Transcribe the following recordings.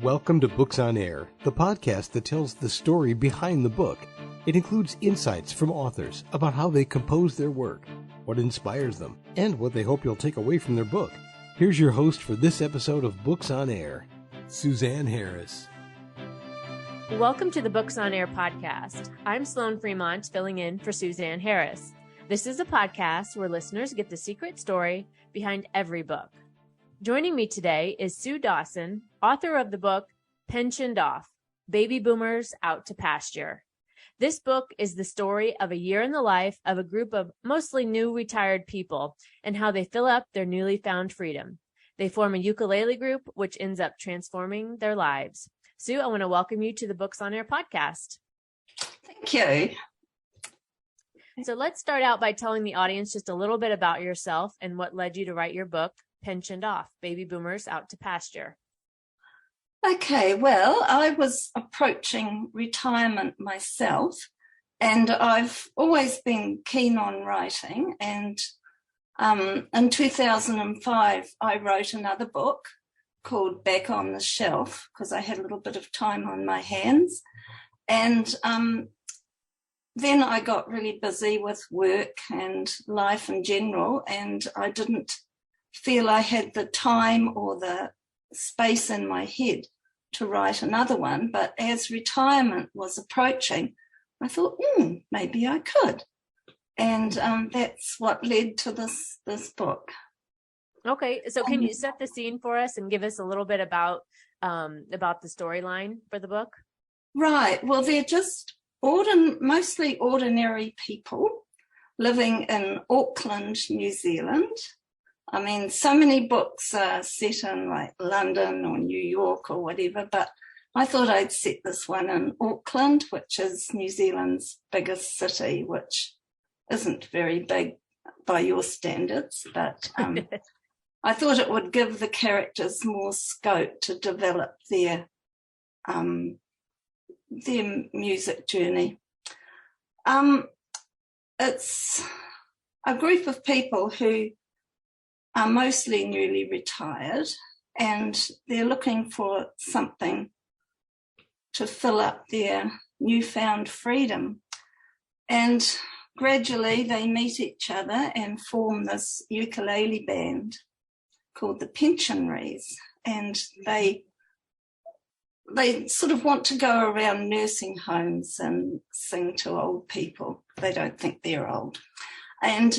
Welcome to Books on Air, the podcast that tells the story behind the book. It includes insights from authors about how they compose their work, what inspires them, and what they hope you'll take away from their book. Here's your host for this episode of Books on Air, Suzanne Harris. Welcome to the Books on Air podcast. I'm Sloan Fremont, filling in for Suzanne Harris. This is a podcast where listeners get the secret story behind every book. Joining me today is Sue Dawson, author of the book Pensioned Off, Baby Boomers Out to Pasture. This book is the story of a year in the life of a group of mostly new retired people and how they fill up their newly found freedom. They form a ukulele group, which ends up transforming their lives. Sue, I want to welcome you to the Books on Air podcast. Thank you. So let's start out by telling the audience just a little bit about yourself and what led you to write your book, Pensioned Off, Baby Boomers Out to Pasture. Okay, well, I was approaching retirement myself, and I've always been keen on writing. And in 2005, I wrote another book called Back on the Shelf because I had a little bit of time on my hands. And then I got really busy with work and life in general, and I didn't feel I had the time or the space in my head to write another one. But as retirement was approaching, I thought, maybe I could. And that's what led to this book. Okay, so can you set the scene for us and give us a little bit about the storyline for the book? Right. Well, they're just mostly ordinary people living in Auckland, New Zealand. I mean, so many books are set in like London or New York or whatever, but I thought I'd set this one in Auckland, which is New Zealand's biggest city, which isn't very big by your standards, but I thought it would give the characters more scope to develop their music journey. It's a group of people who are mostly newly retired, and they're looking for something to fill up their newfound freedom. And gradually they meet each other and form this ukulele band called the Pensionaries, and they sort of want to go around nursing homes and sing to old people. They don't think they're old. And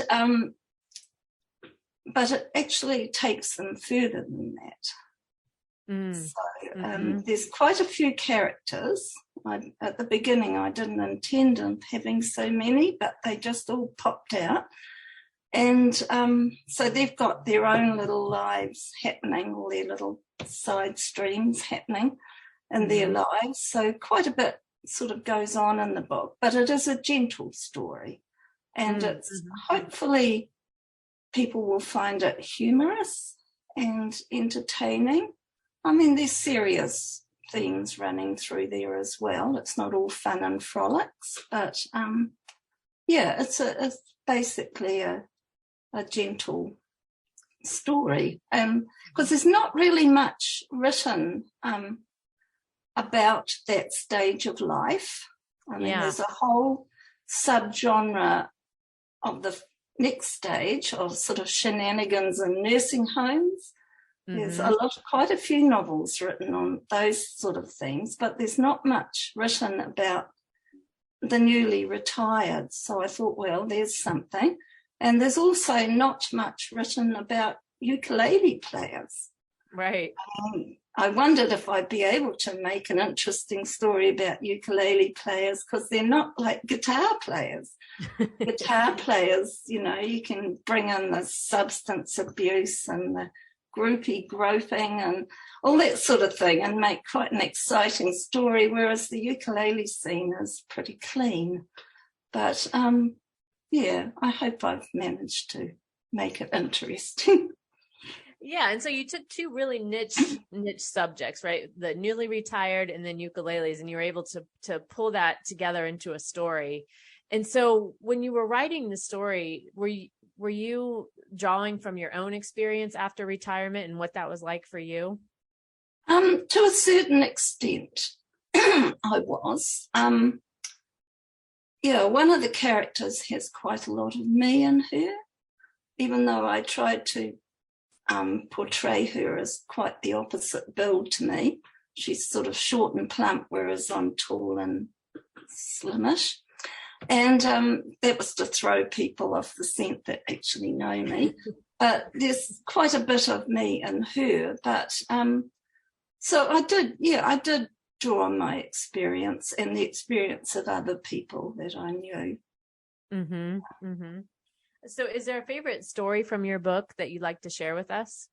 but it actually takes them further than that. So there's quite a few characters. At the beginning, I didn't intend on having so many, but they just all popped out. And so they've got their own little lives happening, all their little side streams happening in their lives. So quite a bit sort of goes on in the book, but it is a gentle story. And it's hopefully people will find it humorous and entertaining. I mean, there's serious themes running through there as well. It's not all fun and frolics, but it's basically a gentle story. Because there's not really much written about that stage of life. I mean, there's a whole subgenre of the next stage of sort of shenanigans in nursing homes. There's quite a few novels written on those sort of things, but there's not much written about the newly retired. So I thought, well, there's something. And there's also not much written about ukulele players. Right. I wondered if I'd be able to make an interesting story about ukulele players because they're not like guitar players. Guitar players, you can bring in the substance abuse and the groupie groping and all that sort of thing and make quite an exciting story, whereas the ukulele scene is pretty clean. But, I hope I've managed to make it interesting. Yeah, and so you took two really niche subjects, right? The newly retired and then ukuleles, and you were able to pull that together into a story. And so when you were writing the story, were you drawing from your own experience after retirement and what that was like for you? To a certain extent, I was. One of the characters has quite a lot of me in her, even though I tried to portray her as quite the opposite build to me. She's sort of short and plump, whereas I'm tall and slimish. And that was to throw people off the scent that actually know me. But there's quite a bit of me in her. But so I did draw on my experience and the experience of other people that I knew. Mm-hmm, mm-hmm. So is there a favorite story from your book that you'd like to share with us?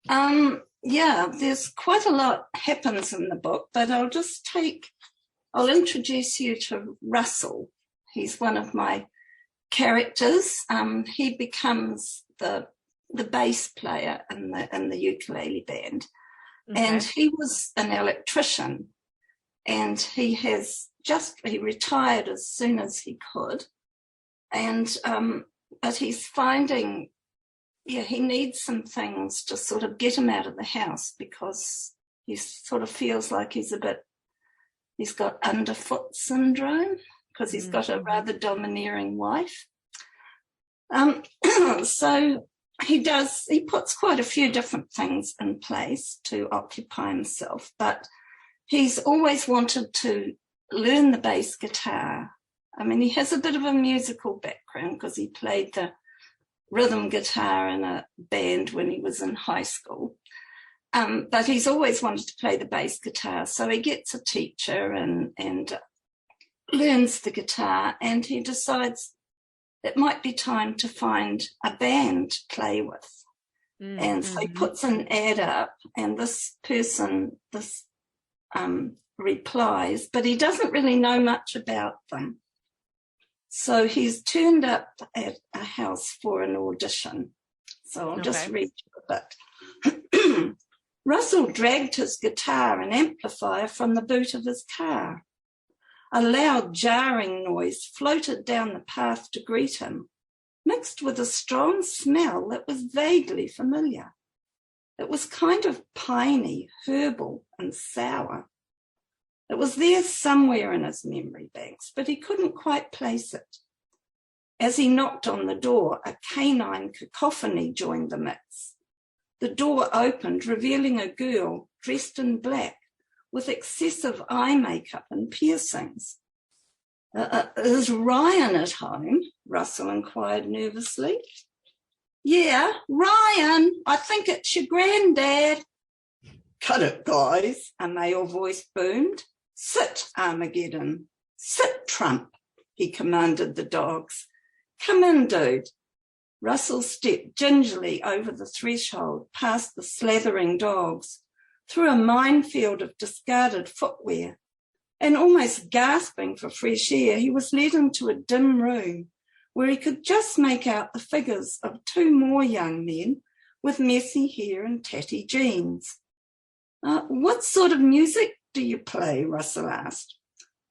There's quite a lot happens in the book, but I'll introduce you to Russell. He's one of my characters. He becomes the bass player in the ukulele band. Okay. And he was an electrician, and he retired as soon as he could. And but he's finding, he needs some things to sort of get him out of the house, because he sort of feels like he's got underfoot syndrome, because he's got a rather domineering wife. So he puts quite a few different things in place to occupy himself, but he's always wanted to learn the bass guitar. I mean, he has a bit of a musical background because he played the rhythm guitar in a band when he was in high school. But he's always wanted to play the bass guitar. So he gets a teacher and learns the guitar, and he decides it might be time to find a band to play with. Mm-hmm. And so he puts an ad up, and this person replies, but he doesn't really know much about them. So he's turned up at a house for an audition. So I'll just read you a bit. Russell dragged his guitar and amplifier from the boot of his car. A loud jarring noise floated down the path to greet him, mixed with a strong smell that was vaguely familiar. It was kind of piney, herbal, and sour. It was there somewhere in his memory banks, but he couldn't quite place it. As he knocked on the door, a canine cacophony joined the mix. The door opened, revealing a girl dressed in black with excessive eye makeup and piercings. Is Ryan at home? Russell inquired nervously. Yeah, Ryan, I think it's your granddad. Cut it, guys, a male voice boomed. Sit, Armageddon. Sit, Trump, he commanded the dogs. Come in, dude. Russell stepped gingerly over the threshold, past the slathering dogs, through a minefield of discarded footwear, and almost gasping for fresh air, he was led into a dim room where he could just make out the figures of two more young men with messy hair and tatty jeans. What sort of music do you play? Russell asked.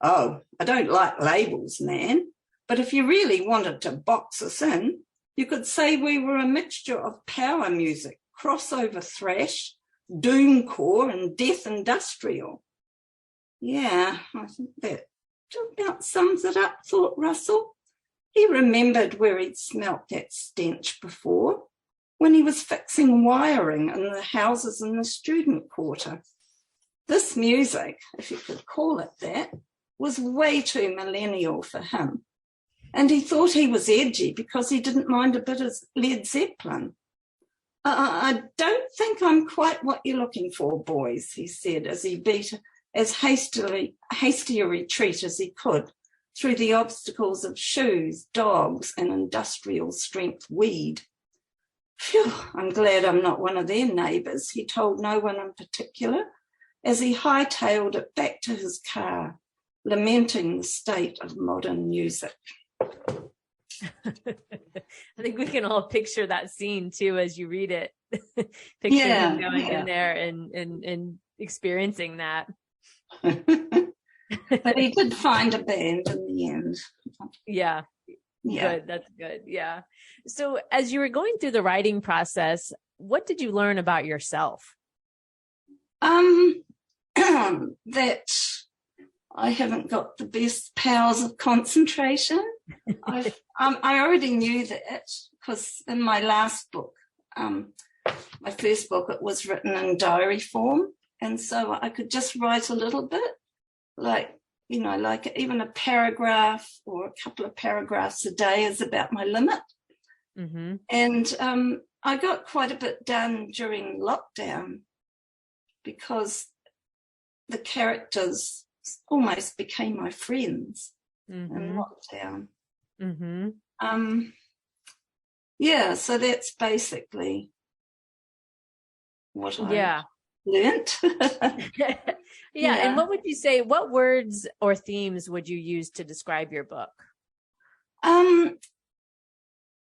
Oh, I don't like labels, man, but if you really wanted to box us in, you could say we were a mixture of power music, crossover thrash, doomcore, and death industrial. Yeah, I think that about sums it up, thought Russell. He remembered where he'd smelt that stench before, when he was fixing wiring in the houses in the student quarter. This music, if you could call it that, was way too millennial for him. And he thought he was edgy because he didn't mind a bit of Led Zeppelin. I don't think I'm quite what you're looking for, boys, he said as he beat as hasty a retreat as he could through the obstacles of shoes, dogs, and industrial strength weed. Phew, I'm glad I'm not one of their neighbours, he told no one in particular, as he hightailed it back to his car, lamenting the state of modern music. I think we can all picture that scene too as you read it. Picture him going in there and experiencing that. But he did find a band in the end. Yeah. Good. That's good. Yeah. So as you were going through the writing process, what did you learn about yourself? That I haven't got the best powers of concentration. I already knew that because in my last book, my first book, it was written in diary form. And so I could just write a little bit, like even a paragraph or a couple of paragraphs a day is about my limit. Mm-hmm. And I got quite a bit done during lockdown because the characters almost became my friends in lockdown. Mm-hmm. Yeah, so that's basically what I learnt. Yeah, and what would you say, what words or themes would you use to describe your book?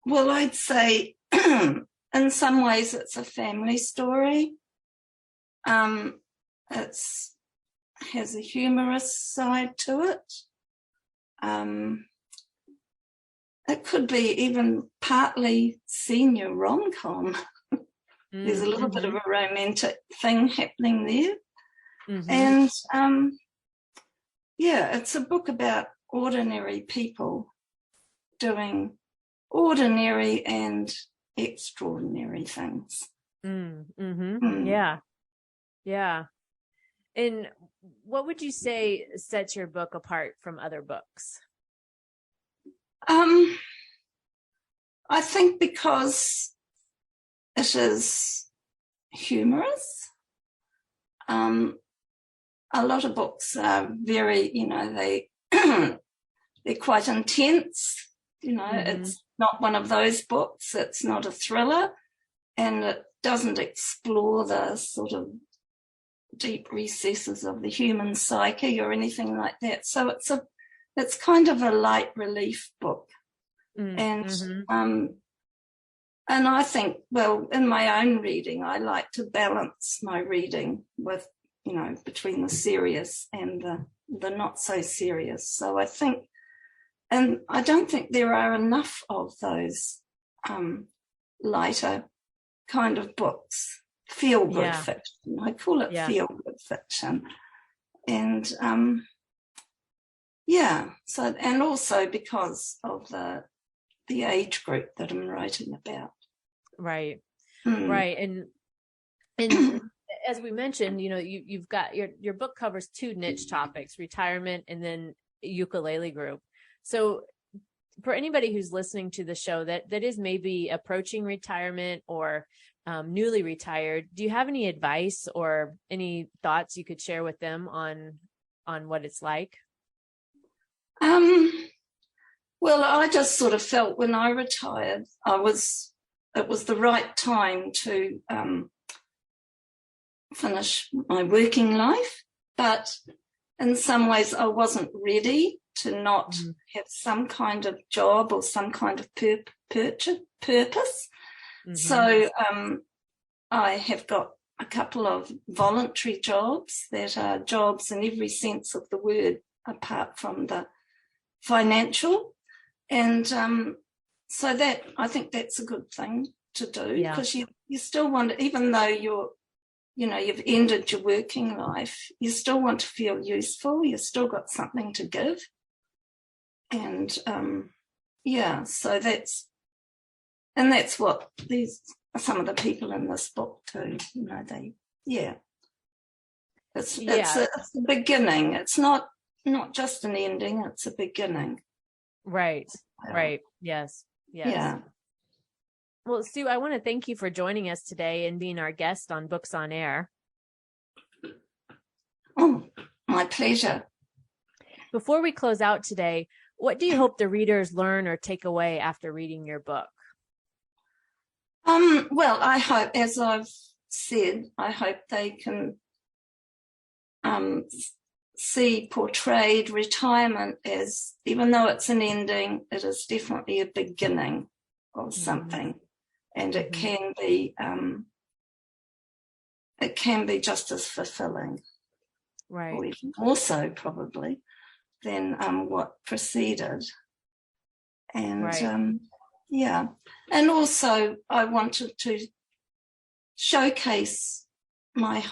Well, I'd say in some ways it's a family story. It has a humorous side to it. It could be even partly senior rom-com. There's a little bit of a romantic thing happening there. Mm-hmm. And it's a book about ordinary people doing ordinary and extraordinary things. Yeah. And what would you say sets your book apart from other books? I think because it is humorous. A lot of books are very, they're quite intense. It's not one of those books. It's not a thriller, and it doesn't explore the sort of deep recesses of the human psyche or anything like that. So it's kind of a light relief book. And I think, well, in my own reading, I like to balance my reading with, between the serious and the not so serious. So I think, and I don't think there are enough of those lighter kind of books, feel-good fiction. I call it feel-good fiction. And so, and also because of the age group that I'm writing about. Right. And as we mentioned, you've got your book covers two niche topics, retirement and then ukulele group. So for anybody who's listening to the show that is maybe approaching retirement or newly retired, do you have any advice or any thoughts you could share with them on what it's like? Well, I just sort of felt when I retired, it was the right time to finish my working life, but in some ways I wasn't ready to not have some kind of job or some kind of purpose. So I have got a couple of voluntary jobs that are jobs in every sense of the word, apart from the financial. And so that, I think that's a good thing to do, because you still want, even though you've ended your working life, you still want to feel useful. You've still got something to give. And so that's what some of the people in this book do. It's the beginning. It's not just an ending. It's a beginning. Right. Yes. Yeah. Well, Sue, I want to thank you for joining us today and being our guest on Books on Air. Oh, my pleasure. Before we close out today, what do you hope the readers learn or take away after reading your book? Well, I hope, as I've said, I hope they can see portrayed retirement as, even though it's an ending, it is definitely a beginning of something, and it can be just as fulfilling, right, or even more so probably than what preceded. And and also I wanted to showcase my